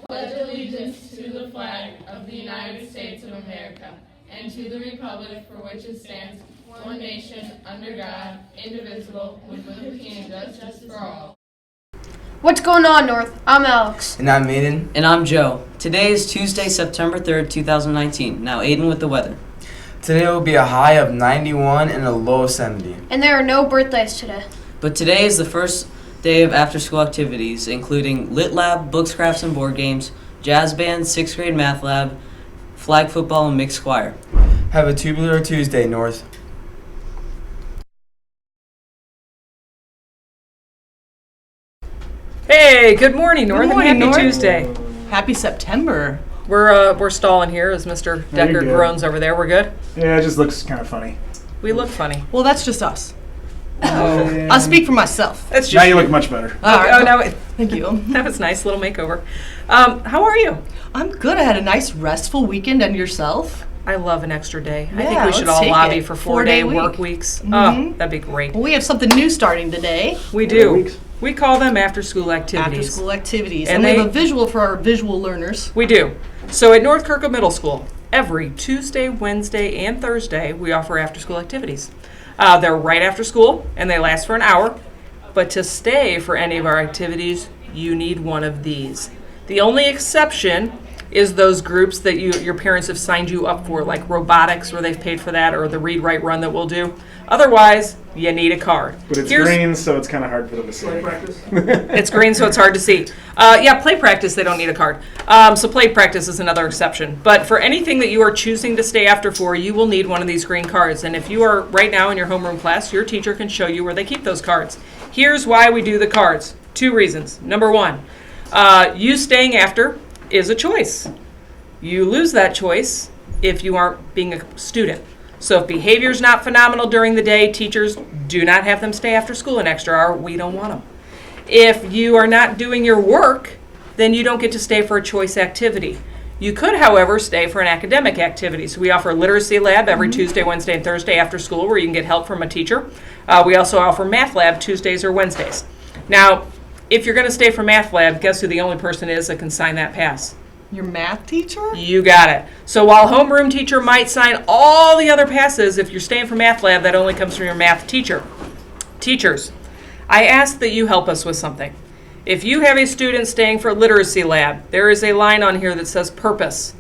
Pledge allegiance to the flag of the United States of America and to the republic for which it stands, one nation, under God, indivisible, with liberty and justice for all. What's going on, North? I'm Alex. And I'm Aiden. And I'm Joe. Today is Tuesday, September 3rd, 2019. Now, Aiden with the weather. Today will be a high of 91 and a low of 70. And there are no birthdays today. But today is the first day of after-school activities, including Lit Lab, books, crafts, and board games, jazz band, 6th grade math lab, flag football, and mixed choir. Have a tubular Tuesday, North. Hey, good morning, North, Good morning, and happy North. Tuesday. Happy September. We're stalling here as Mr. There you Decker go. groans over there. We're good? Yeah, it just looks kind of funny. We look funny. Well, that's just us. Oh. I'll speak for myself. That's just Now you look much better. All right. Oh, no, Thank you. that was nice little makeover. How are you? I'm good. I had a nice restful weekend, and yourself? I love an extra day. I Yeah, think we should let's all take lobby it. for 4-day four-day work week. weeks. Mhm. Oh, that'd be great. Well, we have something new starting today. We do. Weeks. We call them after-school activities. After-school activities. And And we they- have a visual for our visual learners. We do. So at North Kirkwood Middle School, every Tuesday, Wednesday, and Thursday, we offer after-school activities. They're right after school, and they last for an hour. But to stay for any of our activities, you need one of these. The only exception is those groups that your parents have signed you up for, like robotics, where they've paid for that, or the read, write, run that we'll do. Otherwise, you need a card. But it's green, so it's kind of hard for them to see. It's green, so it's hard to see. Play practice, they don't need a card. So play practice is another exception. But for anything that you are choosing to stay after for, you will need one of these green cards. And if you are right now in your homeroom class, your teacher can show you where they keep those cards. Here's why we do the cards. 2 reasons. Number 1, you staying after is a choice. You lose that choice if you aren't being a student. So if behavior's not phenomenal during the day, teachers do not have them stay after school an extra hour. We don't want them. If you are not doing your work, then you don't get to stay for a choice activity. You could, however, stay for an academic activity. So we offer literacy lab every Tuesday, Wednesday, and Thursday after school where you can get help from a teacher. We also offer math lab Tuesdays or Wednesdays. Now, if you're going to stay for math lab, guess who the only person is that can sign that pass? Your math teacher? You got it. So while homeroom teacher might sign all the other passes, if you're staying for math lab, that only comes from your math teacher. Teachers, I ask that you help us with something. If you have a student staying for literacy lab, there is a line on here that says purpose.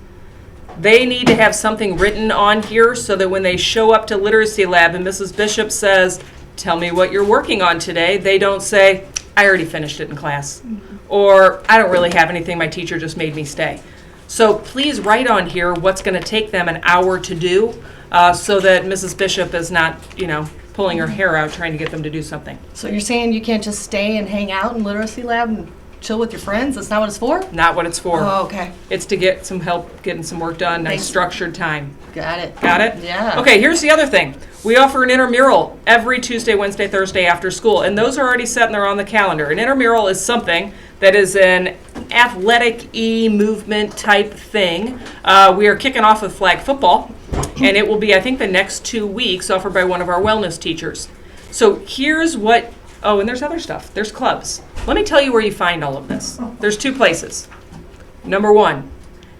They need to have something written on here so that when they show up to literacy lab and Mrs. Bishop says, tell me what you're working on today, they don't say, I already finished it in class. Or I don't really have anything, my teacher just made me stay. So please write on here what's going to take them an hour to do so that Mrs. Bishop is not, pulling her hair out trying to get them to do something. So you're saying you can't just stay and hang out in literacy lab and chill with your friends? That's not what it's for? Not what it's for. Oh, okay. It's to get some help getting some work done, nice Thanks. structured time. Got it. Got it? Yeah. Okay, here's the other thing. We offer an intramural every Tuesday, Wednesday, Thursday after school, and those are already set and they're on the calendar. An intramural is something that is an athletic-y movement type thing. We are kicking off with flag football, and it will be, I think, the next 2 weeks offered by one of our wellness teachers. So here's what, and there's other stuff. There's clubs. Let me tell you where you find all of this. There's 2 places. Number 1,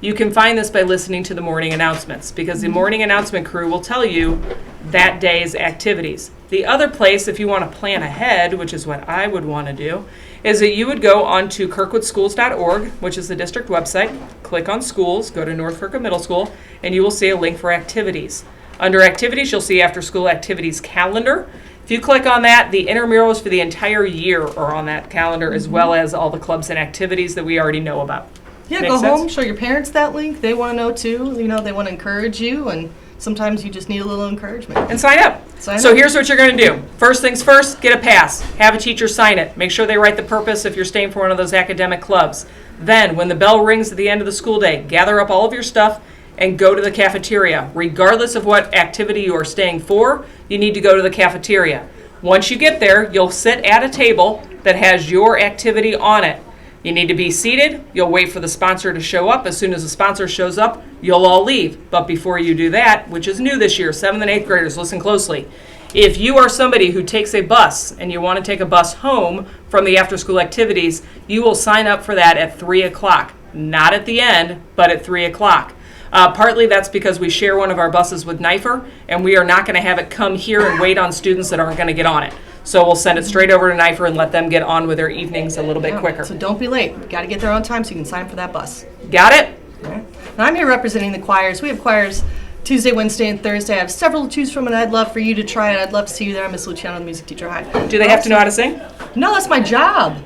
you can find this by listening to the morning announcements because the morning announcement crew will tell you that day's activities. The other place, if you want to plan ahead, which is what I would want to do, is that you would go onto kirkwoodschools.org, which is the district website, click on schools, go to North Kirkwood Middle School, and you will see a link for activities. Under activities, you'll see after school activities calendar. If you click on that, the intramurals for the entire year are on that calendar, as well as all the clubs and activities that we already know about. Yeah, Make go sense? home, show your parents that link. They want to know too. They want to encourage you, and sometimes you just need a little encouragement. And sign up. Sign So up. here's what you're going to do. First things first, get a pass. Have a teacher sign it. Make sure they write the purpose if you're staying for one of those academic clubs. Then, when the bell rings at the end of the school day, gather up all of your stuff and go to the cafeteria. Regardless of what activity you are staying for, you need to go to the cafeteria. Once you get there, you'll sit at a table that has your activity on it. You need to be seated. You'll wait for the sponsor to show up. As soon as the sponsor shows up, you'll all leave. But before you do that, which is new this year, 7th and 8th graders, listen closely. If you are somebody who takes a bus and you want to take a bus home from the after-school activities, you will sign up for that at 3 o'clock. Not at the end, but at 3 o'clock. Partly that's because we share one of our buses with NIFER, and we are not going to have it come here and wait on students that aren't going to get on it. So we'll send it straight over to NIFER and let them get on with their evenings a little bit quicker. So don't be late. You got to get there on time so you can sign for that bus. Got it? And I'm here representing the choirs. We have choirs Tuesday, Wednesday, and Thursday. I have several to choose from, and I'd love for you to try it. I'd love to see you there. I'm Miss Luciano, the music teacher. Hi. Do they have to know how to sing? No, that's my job.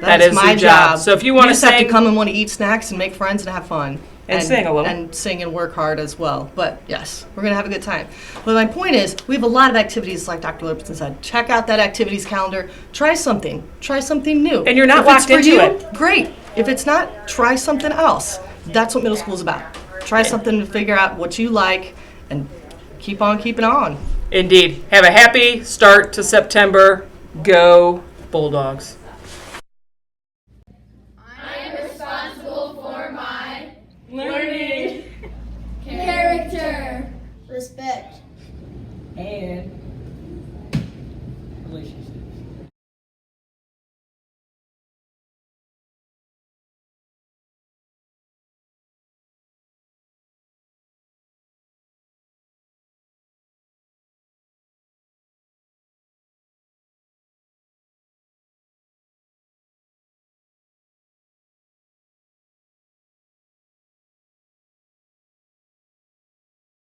That is my your job. So if you want to just have sing- to come and want to eat snacks and make friends and have fun. And sing a little. And sing and work hard as well. But yes, we're going to have a good time. But my point is, we have a lot of activities, like Dr. Lipton said. Check out that activities calendar. Try something. Try something new. And you're not If it's locked for into you, it. Great. If it's not, try something else. That's what middle school is about. Try something to figure out what you like and keep on keeping on. Indeed. Have a happy start to September. Go Bulldogs. I am responsible for my Learning. Character. Respect. And relationships.